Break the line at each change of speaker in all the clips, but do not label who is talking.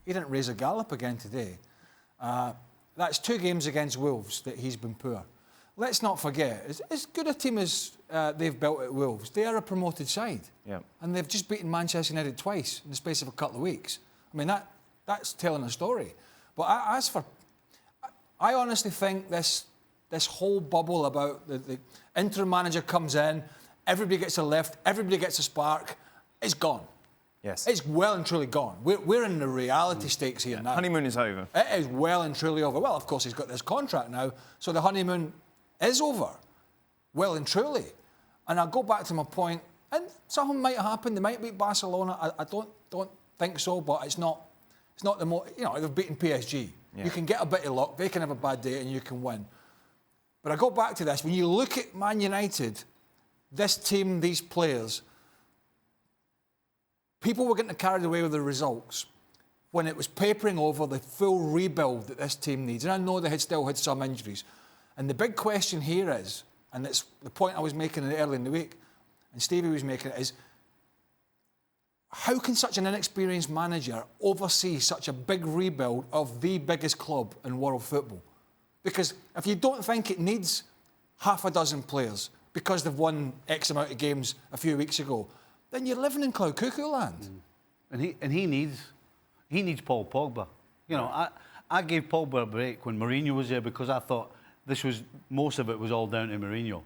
he didn't raise a gallop again today. That's 2 games against Wolves that he's been poor. Let's not forget, as good a team as they've built at Wolves, they are a promoted side.
Yeah.
And they've just beaten Manchester United twice in the space of a couple of weeks. I mean, that's telling a story. But I honestly think this whole bubble about the interim manager comes in, everybody gets a lift, everybody gets a spark, it's gone.
Yes.
It's well and truly gone. We're in the reality stakes here now.
Honeymoon is over.
It is well and truly over. Well, of course, he's got this contract now, so the honeymoon is over. Well and truly. And I'll go back to my point, and something might happen. They might beat Barcelona. I don't think so, but it's not the more... You know, they've beaten PSG. Yeah. You can get a bit of luck, they can have a bad day, and you can win. But I go back to this. When you look at Man United, this team, these players... People were getting carried away with the results when it was papering over the full rebuild that this team needs. And I know they had still had some injuries. And the big question here is, and it's the point I was making early in the week, and Stevie was making it, is how can such an inexperienced manager oversee such a big rebuild of the biggest club in world football? Because if you don't think it needs half a dozen players because they've won X amount of games a few weeks ago, then you're living in cloud cuckoo land.
And he needs Paul Pogba. You know, I gave Pogba a break when Mourinho was there because I thought most of it was all down to Mourinho.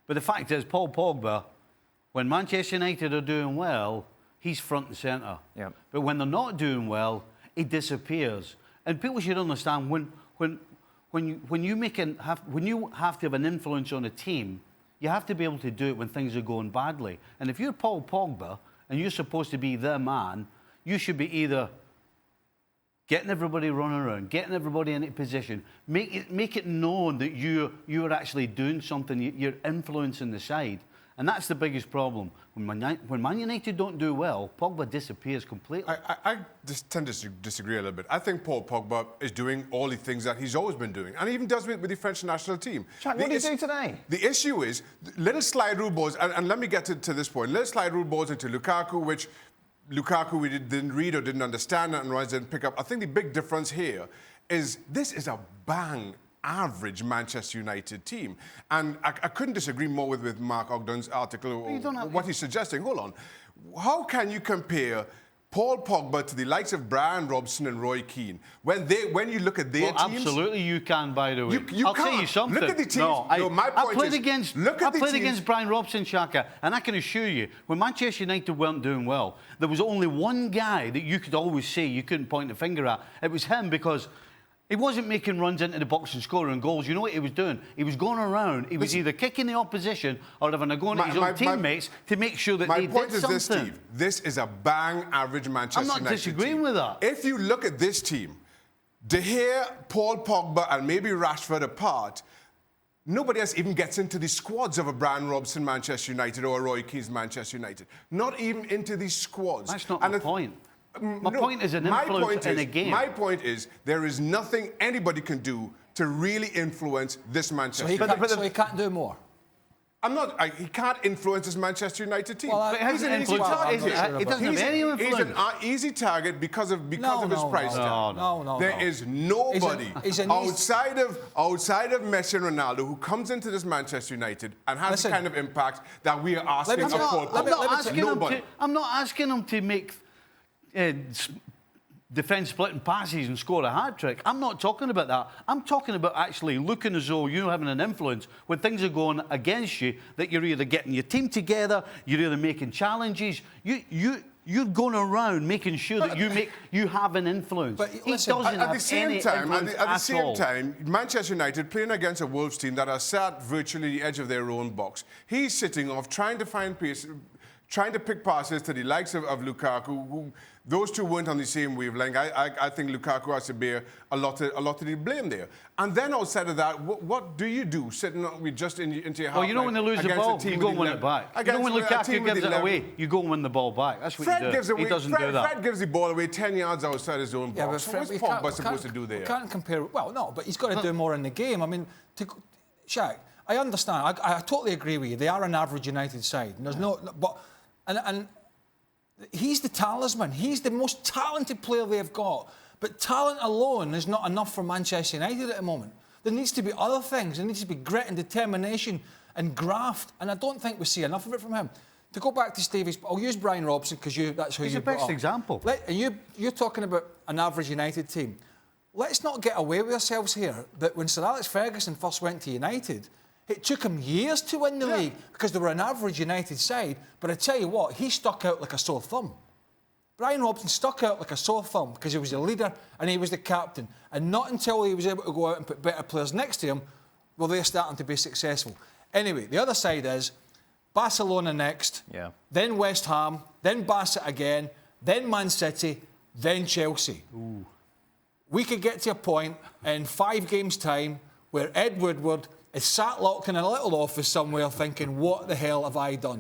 But the fact is, Paul Pogba, when Manchester United are doing well, he's front and centre. Yeah. But when they're not doing well, he disappears. And people should understand when you have to have an influence on a team, you have to be able to do it when things are going badly. And if you're Paul Pogba and you're supposed to be the man, you should be either getting everybody running around, getting everybody in a position, make it known that you're actually doing something, you're influencing the side. And that's the biggest problem. When Man United don't do well, Pogba disappears completely.
I just tend to disagree a little bit. I think Paul Pogba is doing all the things that he's always been doing, and he even does it with the French national team.
Shaq, what did he do today?
The issue is little slide rule balls, and let me get to this point. Little slide rule balls into Lukaku, which Lukaku we didn't read or didn't understand, and Rice didn't pick up. I think the big difference here is this is a bang average Manchester United team. And I couldn't disagree more with Mark Ogden's article or what he's suggesting. Hold on. How can you compare Paul Pogba to the likes of Brian Robson and Roy Keane when you look at their teams?
Absolutely you can, by the way.
I'll
tell you something.
Look at the teams.
I played against Brian Robson, Shaka, and I can assure you, when Manchester United weren't doing well, there was only one guy that you could always say you couldn't point the finger at. It was him, because he wasn't making runs into the box and scoring goals. You know what he was doing? He was going around. He was either kicking the opposition or having a go at his own teammates to make sure that they did something.
My point is this, Steve. This is a bang average Manchester United team.
I'm not disagreeing with that.
If you look at this team, De Gea, Paul Pogba and maybe Rashford apart, nobody else even gets into the squads of a Brian Robson Manchester United or a Roy Keane's Manchester United. Not even into these squads.
That's not my point. My point is an influence in a game.
My point is there is nothing anybody can do to really influence this Manchester
United. So he can't do more?
He can't influence this Manchester United team.
Well, he's an easy target. He doesn't have any influence.
He's an easy target because of his price tag.
No.
There is nobody outside of Messi and Ronaldo who comes into this Manchester United and has the kind of impact that we are asking of Paul Pogba.
I'm not asking him to make defence splitting passes and score a hat-trick. I'm not talking about that. I'm talking about actually looking as though you're having an influence when things are going against you, that you're either getting your team together, you're either making challenges, you're going around making sure that you have an influence. But he doesn't have any influence
at the same time, Manchester United playing against a Wolves team that are sat virtually the edge of their own box. He's sitting off trying to find pace, trying to pick passes to the likes of Lukaku, who those two weren't on the same wavelength. I think Lukaku has to bear a lot of the blame there. And then outside of that, what do you do sitting just into your half?
Well, you know when they lose the ball, you go and win it back. You know when Lukaku gives it away, you go and win the ball back. That's what you do. He doesn't do that.
Fred gives the ball away 10 yards outside his own box. So what's Pogba supposed to do there?
We can't compare. Well, no, but he's got to do more in the game. I mean, Shaq, I understand. I totally agree with you. They are an average United side. And there's no... But... And He's the talisman. He's the most talented player they've got. But talent alone is not enough for Manchester United at the moment. There needs to be other things. There needs to be grit and determination and graft. And I don't think we see enough of it from him. To go back to Stevie's, I'll use Brian Robson because that's who
He's
you
the best example.
And you're talking about an average United team. Let's not get away with ourselves here that when Sir Alex Ferguson first went to United, it took him years to win the league because they were an average United side. But I tell you what, he stuck out like a sore thumb. Brian Robson stuck out like a sore thumb because he was the leader and he was the captain. And not until he was able to go out and put better players next to him were they starting to be successful. Anyway, the other side is Barcelona next, then West Ham, then Barca again, then Man City, then Chelsea.
Ooh.
We could get to a point in 5 games' time where Ed Woodward is sat locked in a little office somewhere thinking, what the hell have I done?